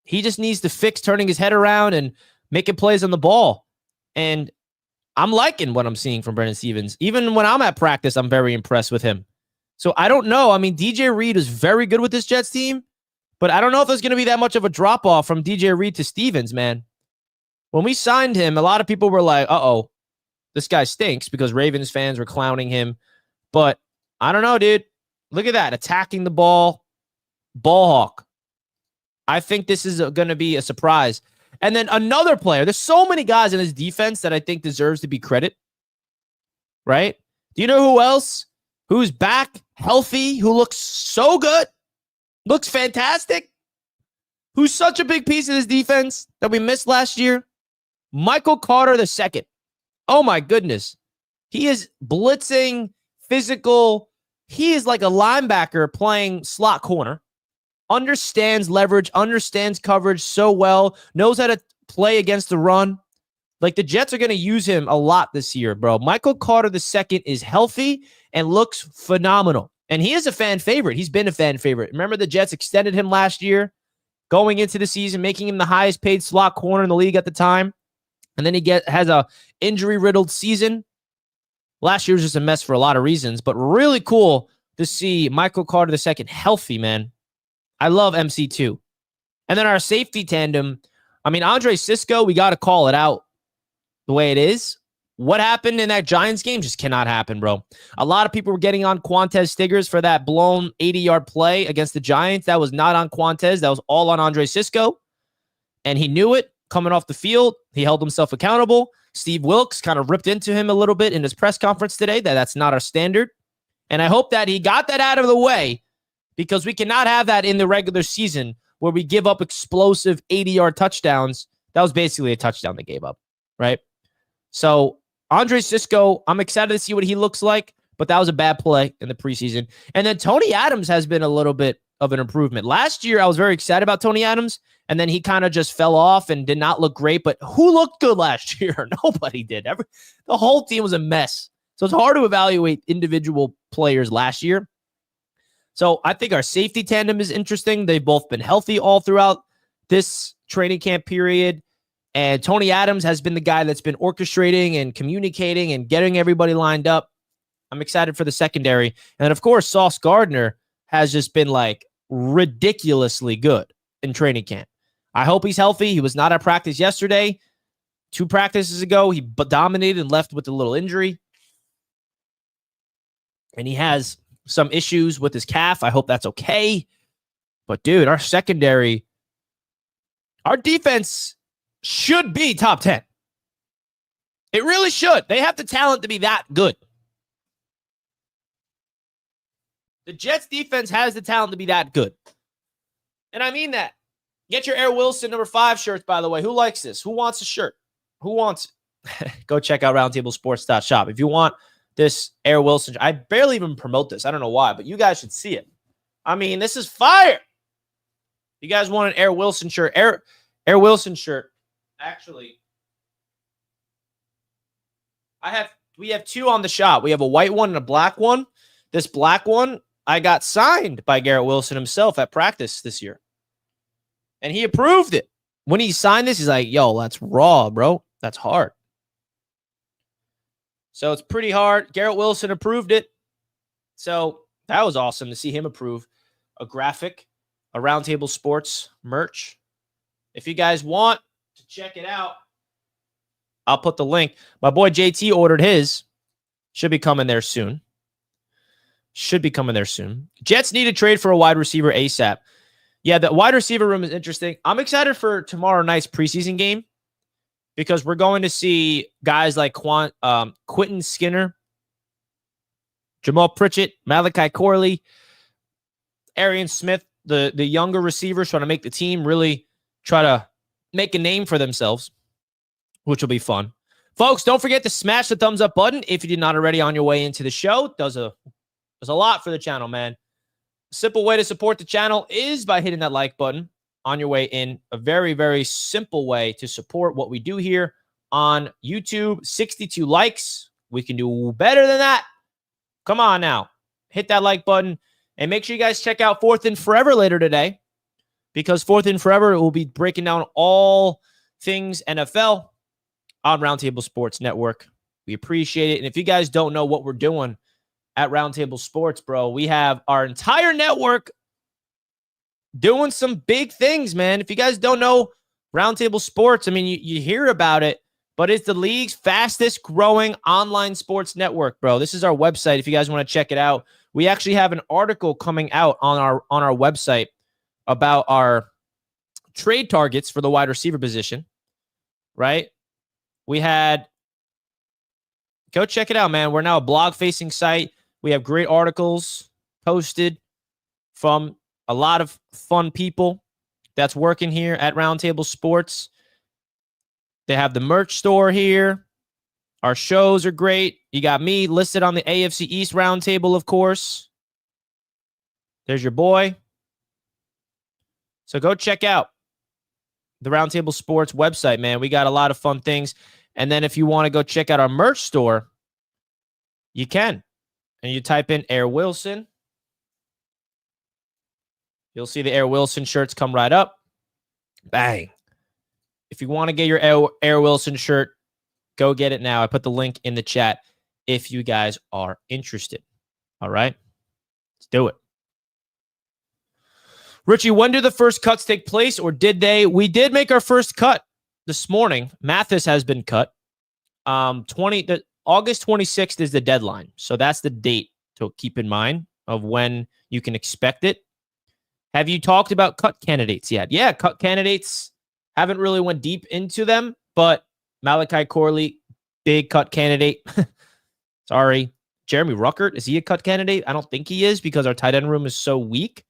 He just needs to fix turning his head around and making plays on the ball. And I'm liking what I'm seeing from Brandon Stevens. Even when I'm at practice, I'm very impressed with him. So I don't know. I mean, DJ Reed is very good with this Jets team, but I don't know if there's going to be that much of a drop-off from DJ Reed to Stevens, man. When we signed him, a lot of people were like, uh-oh, this guy stinks because Ravens fans were clowning him. But I don't know, dude. Look at that. Attacking the ball. Ball hawk. I think this is going to be a surprise. And then another player. There's so many guys in his defense that I think deserves to be credit. Right? Do you know who else? Who's back, healthy, who looks so good? Looks fantastic? Who's such a big piece of this defense that we missed last year? Michael Carter II. Oh my goodness. He is blitzing, physical. He is like a linebacker playing slot corner. Understands leverage, understands coverage so well, knows how to play against the run. Like, the Jets are going to use him a lot this year, bro. Michael Carter II is healthy and looks phenomenal. And he is a fan favorite. He's been a fan favorite. Remember, the Jets extended him last year, going into the season, making him the highest paid slot corner in the league at the time. And then he has a injury-riddled season. Last year was just a mess for a lot of reasons, but really cool to see Michael Carter II healthy, man. I love MC2. And then our safety tandem, I mean, Andre Sisco, we got to call it out the way it is. What happened in that Giants game just cannot happen, bro. A lot of people were getting on Quantez Stiggers for that blown 80-yard play against the Giants. That was not on Quantez. That was all on Andre Sisco. And he knew it coming off the field. He held himself accountable. Steve Wilkes kind of ripped into him a little bit in his press conference today. That's not our standard. And I hope that he got that out of the way, because we cannot have that in the regular season where we give up explosive 80-yard touchdowns. That was basically a touchdown they gave up, right? So Andre Sisco, I'm excited to see what he looks like, but that was a bad play in the preseason. And then Tony Adams has been a little bit of an improvement. Last year, I was very excited about Tony Adams, and then he kind of just fell off and did not look great. But who looked good last year? Nobody did. The whole team was a mess. So it's hard to evaluate individual players last year. So I think our safety tandem is interesting. They've both been healthy all throughout this training camp period. And Tony Adams has been the guy that's been orchestrating and communicating and getting everybody lined up. I'm excited for the secondary. And of course, Sauce Gardner has just been like ridiculously good in training camp. I hope he's healthy. He was not at practice yesterday. 2 practices ago, he dominated and left with a little injury. And he has some issues with his calf. I hope that's okay. But dude, our secondary, our defense should be top 10. It really should. They have the talent to be that good. The Jets defense has the talent to be that good. And I mean that. Get your Air Wilson number 5 shirts, by the way. Who likes this? Who wants a shirt? Who wants it? Go check out roundtablesports.shop. If you want this Air Wilson, I barely even promote this. I don't know why, but you guys should see it. I mean, this is fire. You guys want an Air Wilson shirt? Air Wilson shirt. Actually, we have 2 on the shop. We have a white one and a black one. This black one I got signed by Garrett Wilson himself at practice this year. And he approved it. When he signed this, he's like, yo, that's raw, bro. That's hard. So it's pretty hard. Garrett Wilson approved it. So that was awesome to see him approve a graphic, a Roundtable Sports merch. If you guys want to check it out, I'll put the link. My boy JT ordered his. Should be coming there soon. Jets need to trade for a wide receiver ASAP. Yeah, the wide receiver room is interesting. I'm excited for tomorrow night's preseason game because we're going to see guys like Quentin Skinner, Jamal Pritchett, Malachi Corley, Arian Smith, the younger receivers trying to make the team really try to make a name for themselves, which will be fun. Folks, don't forget to smash the thumbs up button if you did not already on your way into the show. It does a lot for the channel, man. Simple way to support the channel is by hitting that like button on your way in. A very, very simple way to support what we do here on YouTube. 62 likes. We can do better than that. Come on now. Hit that like button. And make sure you guys check out 4th and Forever later today, because 4th and Forever will be breaking down all things NFL on Roundtable Sports Network. We appreciate it. And if you guys don't know what we're doing at Roundtable Sports, bro, we have our entire network doing some big things, man. If you guys don't know Roundtable Sports, I mean, you hear about it, but it's the league's fastest growing online sports network, bro. This is our website if you guys want to check it out. We actually have an article coming out on our website about our trade targets for the wide receiver position, right? Go check it out, man. We're now a blog-facing site. We have great articles posted from a lot of fun people that's working here at Roundtable Sports. They have the merch store here. Our shows are great. You got me listed on the AFC East Roundtable, of course. There's your boy. So go check out the Roundtable Sports website, man. We got a lot of fun things. And then if you want to go check out our merch store, you can. And you type in Air Wilson. You'll see the Air Wilson shirts come right up. Bang. If you want to get your Air Wilson shirt, go get it now. I put the link in the chat if you guys are interested. All right? Let's do it. Richie, when do the first cuts take place, or did they? We did make our first cut this morning. Mathis has been cut. August 26th is the deadline. So that's the date to keep in mind of when you can expect it. Have you talked about cut candidates yet? Yeah, cut candidates. Haven't really went deep into them, but Malachi Corley, big cut candidate. Sorry. Jeremy Ruckert, is he a cut candidate? I don't think he is because our tight end room is so weak,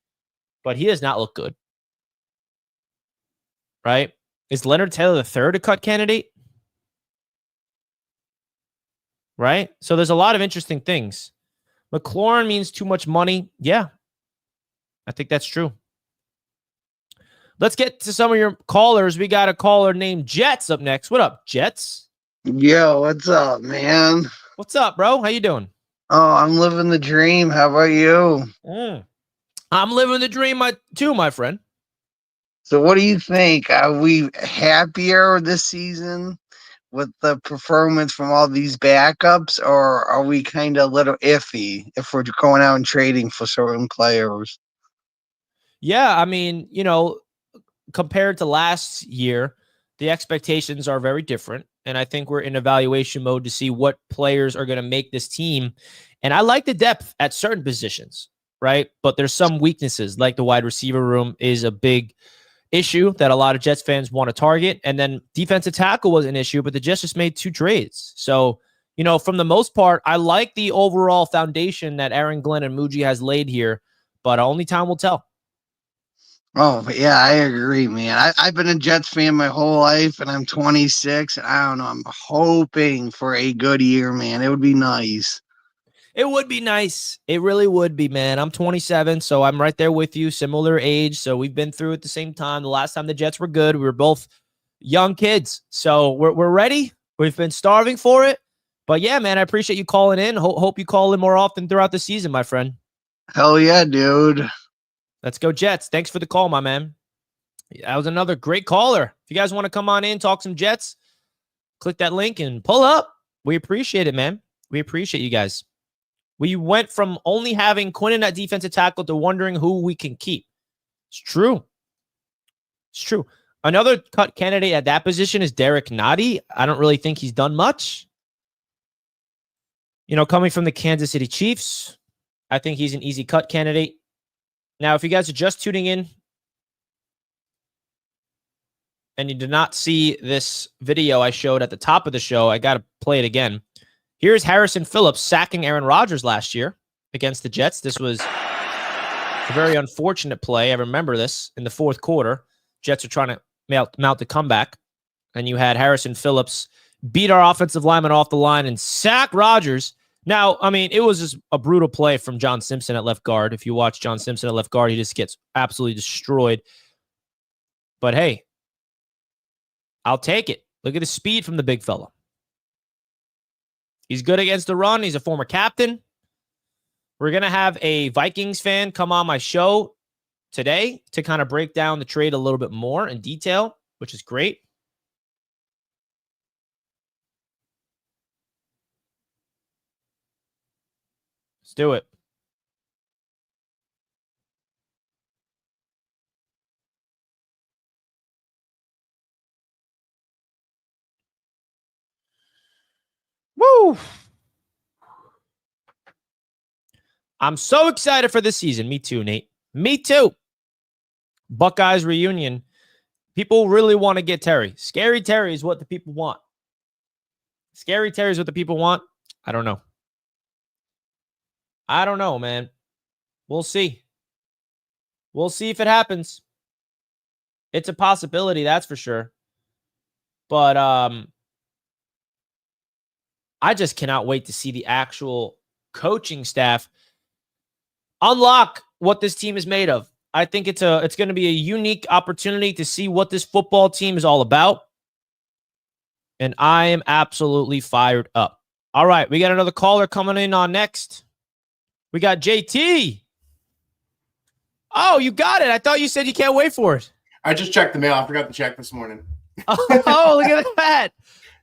but he does not look good. Right? Is Leonard Taylor III a cut candidate? Right? So there's a lot of interesting things. McLaurin means too much money. Yeah, I think that's true. Let's get to some of your callers. We got a caller named Jets up next. What up, Jets? Yo, what's up, man? What's up, bro? How you doing? Oh, I'm living the dream. How about you? I'm living the dream too, my friend. So what do you think? Are we happier this season with the performance from all these backups, or are we kind of a little iffy if we're going out and trading for certain players? Yeah, I mean, compared to last year, the expectations are very different. And I think we're in evaluation mode to see what players are going to make this team. And I like the depth at certain positions, right? But there's some weaknesses, like the wide receiver room is a big issue that a lot of Jets fans want to target. And then defensive tackle was an issue, but the Jets just made 2 trades. So, from the most part, I like the overall foundation that Aaron Glenn and Muji has laid here, but only time will tell. Oh, yeah, I agree, man. I've been a Jets fan my whole life, and I'm 26, and I don't know. I'm hoping for a good year, man. It would be nice. It would be nice. It really would be, man. I'm 27, so I'm right there with you, similar age. So we've been through at the same time. The last time the Jets were good, we were both young kids. So we're ready. We've been starving for it. But yeah, man, I appreciate you calling in. Hope you call in more often throughout the season, my friend. Hell yeah, dude. Let's go Jets. Thanks for the call, my man. That was another great caller. If you guys want to come on in, talk some Jets, click that link and pull up. We appreciate it, man. We appreciate you guys. We went from only having Quinnen at defensive tackle to wondering who we can keep. It's true. It's true. Another cut candidate at that position is Derek Nottie. I don't really think he's done much. Coming from the Kansas City Chiefs, I think he's an easy cut candidate. Now, if you guys are just tuning in and you did not see this video I showed at the top of the show, I got to play it again. Here's Harrison Phillips sacking Aaron Rodgers last year against the Jets. This was a very unfortunate play. I remember this in the fourth quarter. Jets are trying to mount the comeback. And you had Harrison Phillips beat our offensive lineman off the line and sack Rodgers. Now, I mean, it was just a brutal play from John Simpson at left guard. If you watch John Simpson at left guard, he just gets absolutely destroyed. But hey, I'll take it. Look at the speed from the big fella. He's good against the run. He's a former captain. We're going to have a Vikings fan come on my show today to kind of break down the trade a little bit more in detail, which is great. Let's do it. Woo! I'm so excited for this season. Me too, Nate. Me too. Buckeyes reunion. People really want to get Terry. Scary Terry is what the people want. Scary Terry is what the people want. I don't know. I don't know, man. We'll see. We'll see if it happens. It's a possibility, that's for sure. But I just cannot wait to see the actual coaching staff unlock what this team is made of. I think it's going to be a unique opportunity to see what this football team is all about. And I am absolutely fired up. All right, we got another caller coming in on next. We got JT. Oh, you got it. I thought you said you can't wait for it. I just checked the mail. I forgot to check this morning. Oh, look at that.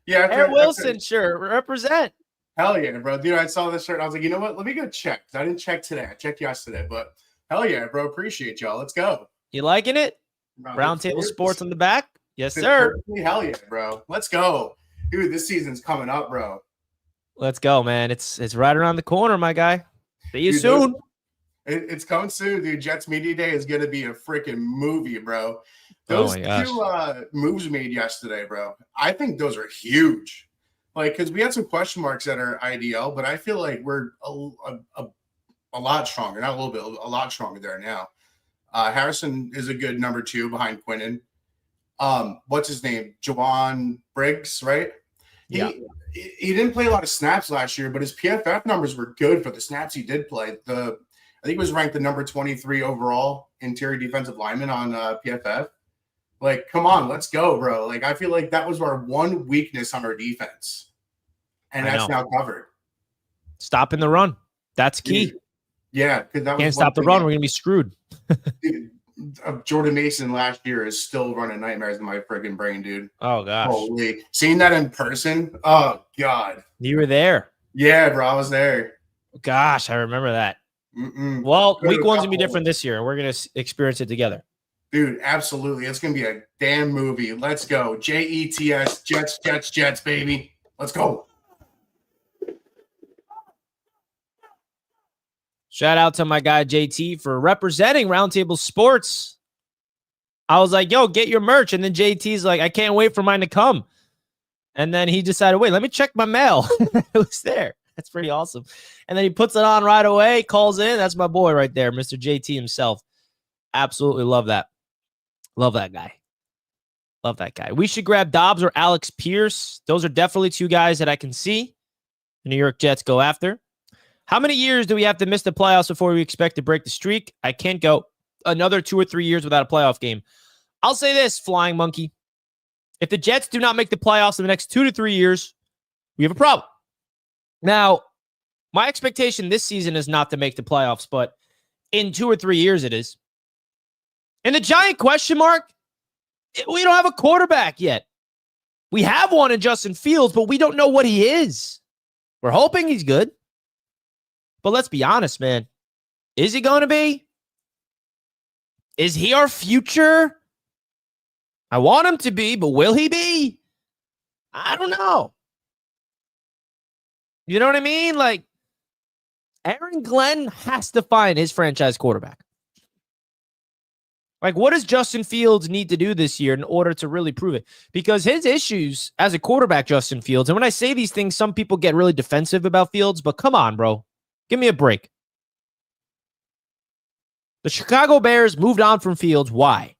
Yeah, Aaron Wilson, sure. Represent. Hell yeah, bro. Dude, I saw this shirt and I was like, you know what? Let me go check. I didn't check today. I checked yesterday, but hell yeah, bro. Appreciate y'all. Let's go. You liking it? Roundtable Sports on the back? Yes, sir. Hell yeah, bro. Let's go. Dude, this season's coming up, bro. Let's go, man. It's right around the corner, my guy. See you soon. It's coming soon, dude. Jets Media Day is going to be a freaking movie, bro. Those two moves made yesterday, bro. I think those are huge. Like, because we had some question marks at our IDL, but I feel like we're a lot stronger. Not a little bit, a lot stronger there now. Harrison is a good number 2 behind Quinnen. What's his name? Jawan Briggs, right? Yeah. He didn't play a lot of snaps last year, but his PFF numbers were good for the snaps he did play. I think he was ranked the number 23 overall interior defensive lineman on PFF. Like, come on, let's go, bro. Like, I feel like that was our one weakness on our defense, and that's now covered. Stopping the run. That's key. Dude, yeah, because that can't stop the run. We're going to be screwed. Dude, Jordan Mason last year is still running nightmares in my freaking brain, dude. Oh, gosh. Holy. Seeing that in person, oh, God. You were there. Yeah, bro, I was there. Gosh, I remember that. Mm-mm. Well, week 1's going to be different this year, and we're going to experience it together. Dude, absolutely. It's going to be a damn movie. Let's go. JETS, Jets, baby. Let's go. Shout out to my guy JT for representing Roundtable Sports. I was like, yo, get your merch. And then JT's like, I can't wait for mine to come. And then he decided, wait, let me check my mail. It was there. That's pretty awesome. And then he puts it on right away, calls in. That's my boy right there, Mr. JT himself. Absolutely love that. Love that guy. Love that guy. We should grab Dobbs or Alex Pierce. Those are definitely 2 guys that I can see the New York Jets go after. How many years do we have to miss the playoffs before we expect to break the streak? I can't go another 2 or 3 years without a playoff game. I'll say this, Flying Monkey. If the Jets do not make the playoffs in the next 2 to 3 years, we have a problem. Now, my expectation this season is not to make the playoffs, but in 2 or 3 years it is. And the giant question mark, we don't have a quarterback yet. We have one in Justin Fields, but we don't know what he is. We're hoping he's good. But let's be honest, man. Is he going to be? Is he our future? I want him to be, but will he be? I don't know. You know what I mean? Like, Aaron Glenn has to find his franchise quarterback. Like, what does Justin Fields need to do this year in order to really prove it? Because his issues as a quarterback, Justin Fields, and when I say these things, some people get really defensive about Fields, but come on, bro. Give me a break. The Chicago Bears moved on from Fields. Why?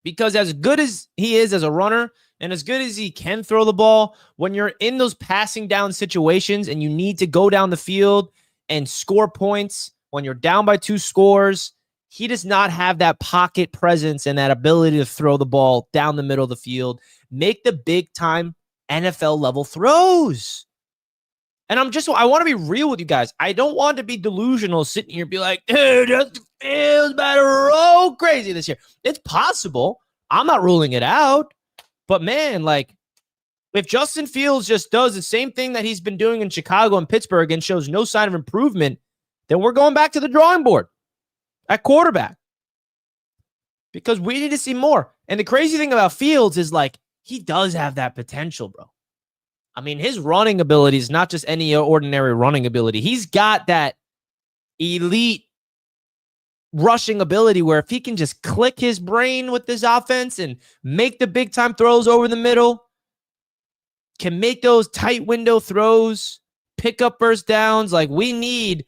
Because as good as he is as a runner and as good as he can throw the ball, when you're in those passing down situations and you need to go down the field and score points when you're down by 2 scores, he does not have that pocket presence and that ability to throw the ball down the middle of the field, make the big-time NFL level throws. And I want to be real with you guys. I don't want to be delusional sitting here and be like, dude, Justin Fields about to roll crazy this year. It's possible. I'm not ruling it out. But man, like, if Justin Fields just does the same thing that he's been doing in Chicago and Pittsburgh and shows no sign of improvement, then we're going back to the drawing board at quarterback. Because we need to see more. And the crazy thing about Fields is, like, he does have that potential, bro. I mean, his running ability is not just any ordinary running ability. He's got that elite rushing ability where if he can just click his brain with this offense and make the big time throws over the middle, can make those tight window throws, pick up first downs. Like, we need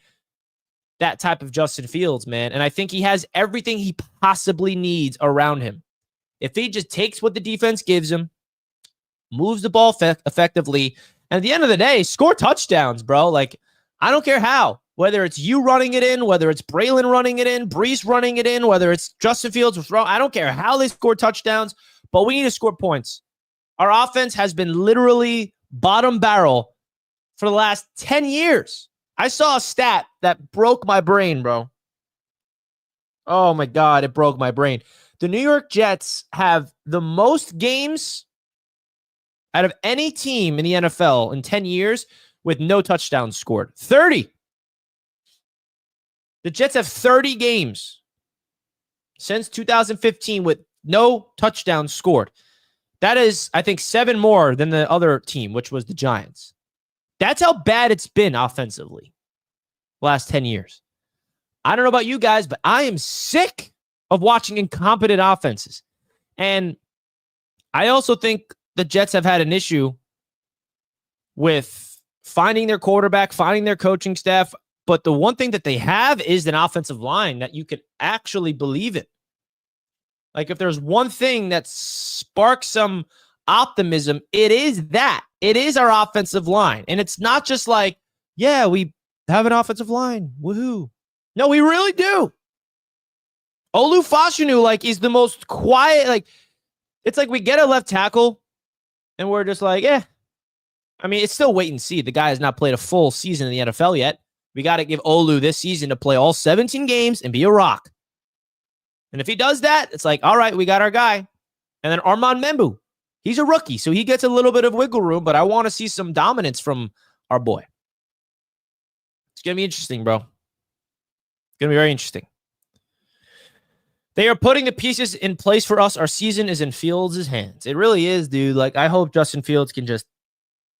that type of Justin Fields, man. And I think he has everything he possibly needs around him. If he just takes what the defense gives him, moves the ball effectively, and at the end of the day, score touchdowns, bro. Like, I don't care how. Whether it's you running it in, whether it's Braylon running it in, Breece running it in, whether it's Justin Fields or throw, I don't care how they score touchdowns, but we need to score points. Our offense has been literally bottom barrel for the last 10 years. I saw a stat that broke my brain, bro. Oh my God, it broke my brain. The New York Jets have the most games out of any team in the NFL in 10 years with no touchdowns scored. 30. The Jets have 30 games since 2015 with no touchdowns scored. That is, I think, 7 more than the other team, which was the Giants. That's how bad it's been offensively last 10 years. I don't know about you guys, but I am sick of watching incompetent offenses. And I also think the Jets have had an issue with finding their quarterback, finding their coaching staff. But the one thing that they have is an offensive line that you can actually believe in. Like, if there's one thing that sparks some optimism, it is that. It is our offensive line. And it's not just like, yeah, we have an offensive line. Woohoo. No, we really do. Olu Fashanu, like, is the most quiet. Like, it's like we get a left tackle and we're just like, yeah. I mean, it's still wait and see. The guy has not played a full season in the NFL yet. We got to give Olu this season to play all 17 games and be a rock. And if he does that, it's like, all right, we got our guy. And then Armand Membu, he's a rookie, so he gets a little bit of wiggle room, but I want to see some dominance from our boy. It's going to be interesting, bro. It's going to be very interesting. They are putting the pieces in place for us. Our season is in Fields' hands. It really is, dude. Like, I hope Justin Fields can just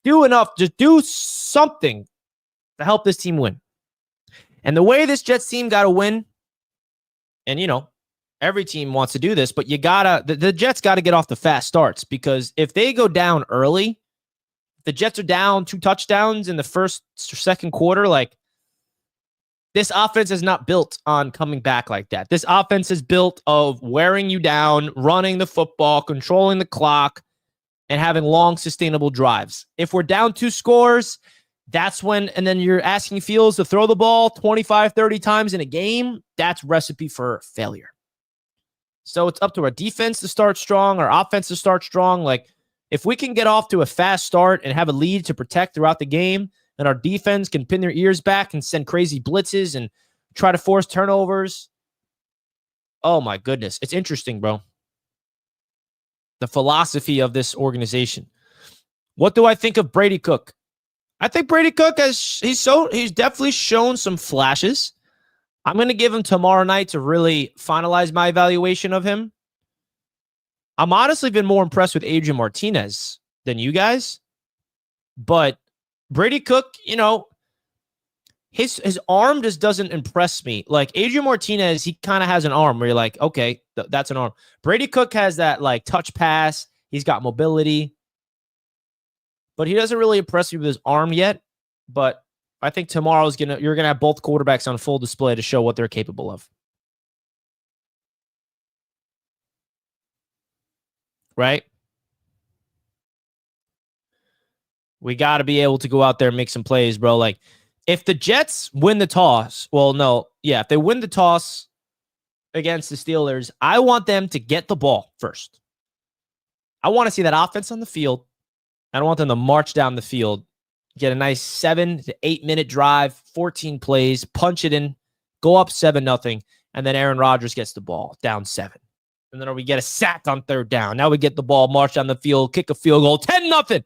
do enough, just do something to help this team win. And the way this Jets team got to win, and, you know, every team wants to do this, but you gotta, the Jets got to get off the fast starts, because if they go down early, the Jets are down 2 touchdowns in the first or second quarter, like, this offense is not built on coming back like that. This offense is built of wearing you down, running the football, controlling the clock, and having long, sustainable drives. If we're down 2 scores, that's when, and then you're asking Fields to throw the ball 25, 30 times in a game, that's recipe for failure. So it's up to our defense to start strong, our offense to start strong. Like, if we can get off to a fast start and have a lead to protect throughout the game, and our defense can pin their ears back and send crazy blitzes and try to force turnovers. Oh my goodness. It's interesting, bro. The philosophy of this organization. What do I think of Brady Cook? I think Brady Cook he's definitely shown some flashes. I'm going to give him tomorrow night to really finalize my evaluation of him. I'm honestly been more impressed with Adrian Martinez than you guys, but Brady Cook, you know, his arm just doesn't impress me. Like, Adrian Martinez, he kind of has an arm where you're like, okay, that's an arm. Brady Cook has that, like, touch pass. He's got mobility. But he doesn't really impress me with his arm yet. But I think tomorrow you're gonna have both quarterbacks on full display to show what they're capable of. Right? We got to be able to go out there and make some plays, bro. Like, if the Jets win the toss, if they win the toss against the Steelers, I want them to get the ball first. I want to see that offense on the field. I don't want them to march down the field, get a nice 7 to 8 minute drive, 14 plays, punch it in, go up 7-0, and then Aaron Rodgers gets the ball down 7. And then we get a sack on 3rd down. Now we get the ball, march down the field, kick a field goal, 10-0.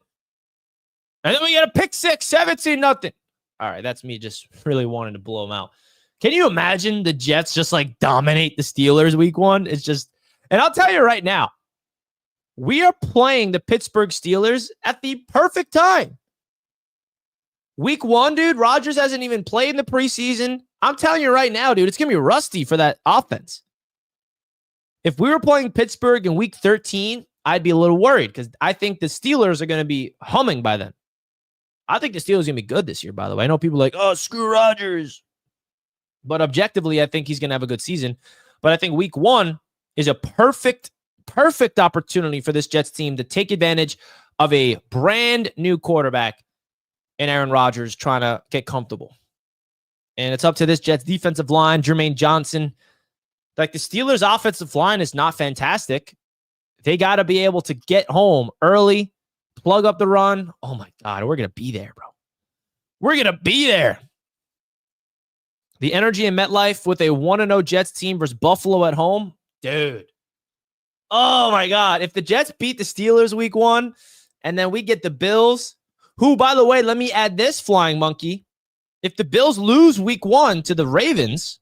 And then we get a pick 6, 17-0. All right, that's me just really wanting to blow them out. Can you imagine the Jets just, like, dominate the Steelers week 1? It's just, and I'll tell you right now, we are playing the Pittsburgh Steelers at the perfect time. Week 1, dude, Rodgers hasn't even played in the preseason. I'm telling you right now, dude, it's going to be rusty for that offense. If we were playing Pittsburgh in week 13, I'd be a little worried, because I think the Steelers are going to be humming by then. I think the Steelers are going to be good this year, by the way. I know people are like, oh, screw Rodgers. But objectively, I think he's going to have a good season. But I think week 1 is a perfect opportunity for this Jets team to take advantage of a brand new quarterback and Aaron Rodgers trying to get comfortable. And it's up to this Jets defensive line, Jermaine Johnson. Like, the Steelers' offensive line is not fantastic. They got to be able to get home early, plug up the run. Oh, my God. We're going to be there, bro. We're going to be there. The energy in MetLife with a 1-0 Jets team versus Buffalo at home. Dude. Oh, my God. If the Jets beat the Steelers week 1 and then we get the Bills, who, by the way, let me add this, Flying Monkey. If the Bills lose week 1 to the Ravens,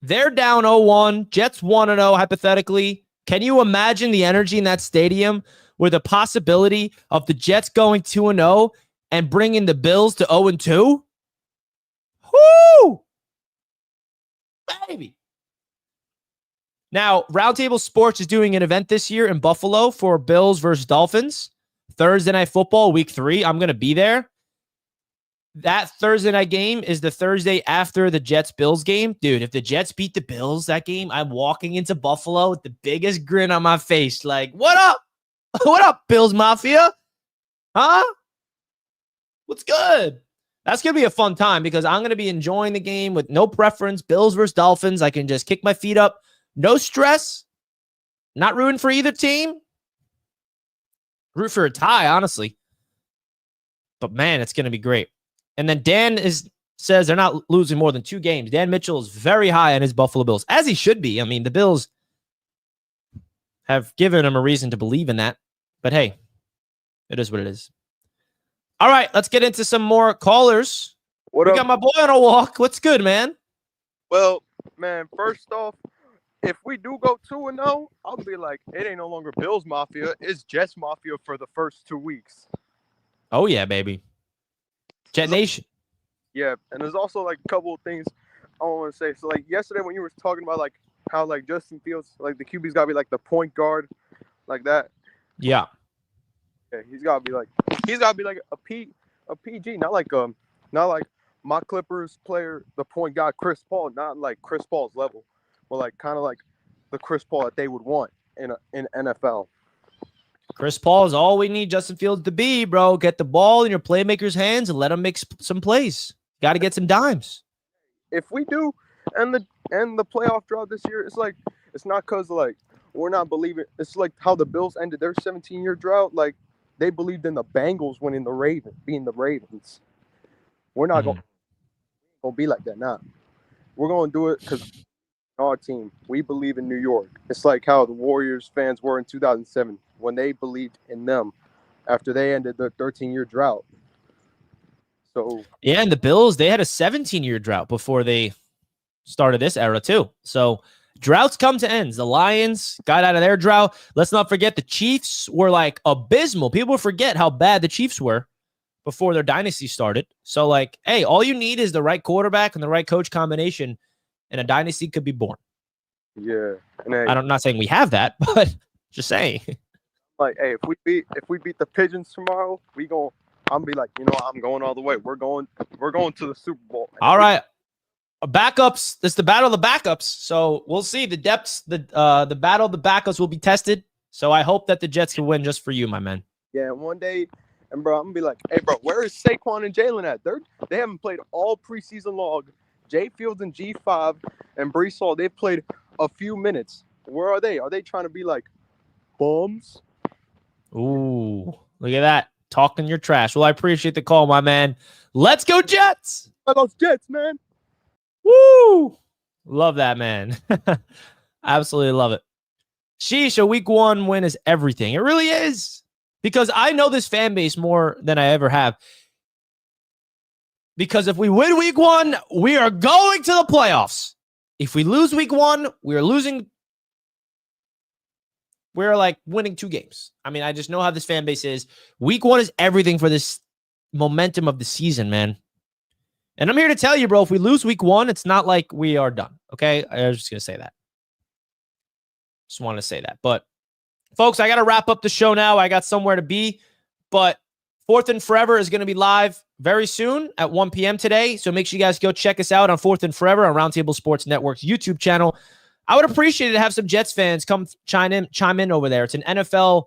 they're down 0-1. Jets 1-0, hypothetically. Can you imagine the energy in that stadium with the possibility of the Jets going 2-0 and bringing the Bills to 0-2? Woo! Baby. Now, Roundtable Sports is doing an event this year in Buffalo for Bills versus Dolphins. Thursday Night Football, week 3. I'm going to be there. That Thursday night game is the Thursday after the Jets-Bills game. Dude, if the Jets beat the Bills that game, I'm walking into Buffalo with the biggest grin on my face. Like, what up? What up, Bills Mafia? Huh? What's good? That's going to be a fun time because I'm going to be enjoying the game with no preference. Bills versus Dolphins. I can just kick my feet up. No stress. Not rooting for either team. Root for a tie, honestly. But, man, it's going to be great. And then Dan says they're not losing more than 2 games. Dan Mitchell is very high on his Buffalo Bills, as he should be. I mean, the Bills have given him a reason to believe in that. But, hey, it is what it is. All right, let's get into some more callers. We got my boy on a walk. What's good, man? Well, man, first off, if we do go 2-0, I'll be like, it ain't no longer Bills Mafia. It's Jets Mafia for the first 2 weeks. Oh, yeah, baby. Jet Nation. Yeah, and there's also like a couple of things I want to say. So like yesterday when you were talking about like how like Justin Fields, like the QB's gotta be like the point guard, like that. Yeah. Yeah, he's gotta be like a PG, not like my Clippers player, the point guard Chris Paul, not like Chris Paul's level, but like kind of like the Chris Paul that they would want in NFL. Chris Paul is all we need Justin Fields to be, bro. Get the ball in your playmaker's hands and let him make some plays. Got to get some dimes. If we do, and the playoff drought this year, it's like it's not because like we're not believing. It's like how the Bills ended their 17-year drought. Like they believed in the Bengals winning being the Ravens. We're not gonna be like that now. We're gonna do it because our team. We believe in New York. It's like how the Warriors fans were in 2007 when they believed in them after they ended their 13-year drought. So yeah, and the Bills, they had a 17-year drought before they started this era too. So droughts come to ends. The Lions got out of their drought. Let's not forget the Chiefs were like abysmal. People forget how bad the Chiefs were before their dynasty started. So like, hey, all you need is the right quarterback and the right coach combination, and a dynasty could be born. Yeah, and hey, I'm not saying we have that, but just saying. Like, hey, if we beat the Pigeons tomorrow, I'm be like, I'm going all the way. We're going to the Super Bowl. All right. Backups. It's the battle of the backups. So we'll see the depths. The battle of the backups will be tested. So I hope that the Jets can win just for you, my man. Yeah, one day, and bro, I'm gonna be like, hey, bro, where is Saquon and Jalen at? They haven't played all preseason long. Jay Fields and G5 and Breece Hall, they've played a few minutes. Where are they? Are they trying to be like bums? Ooh, look at that. Talking your trash. Well, I appreciate the call, my man. Let's go, Jets. Those Jets, man. Woo! Love that, man. Absolutely love it. Sheesh, a week 1 win is everything. It really is. Because I know this fan base more than I ever have. Because if we win week 1, we are going to the playoffs. If we lose week 1, we are losing. We're like winning 2 games. I mean, I just know how this fan base is. Week 1 is everything for this momentum of the season, man. And I'm here to tell you, bro, if we lose week 1, it's not like we are done. Okay? I was just going to say that. Just want to say that. But, folks, I got to wrap up the show now. I got somewhere to be. But Fourth and Forever is going to be live very soon at 1 p.m. today. So make sure you guys go check us out on Fourth and Forever on Roundtable Sports Network's YouTube channel. I would appreciate it to have some Jets fans come chime in over there. It's an NFL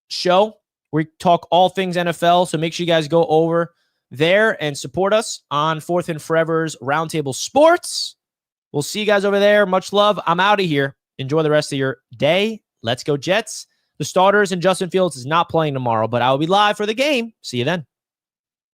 show. We talk all things NFL. So make sure you guys go over there and support us on Fourth and Forever's Roundtable Sports. We'll see you guys over there. Much love. I'm out of here. Enjoy the rest of your day. Let's go Jets. The starters and Justin Fields is not playing tomorrow, but I will be live for the game. See you then.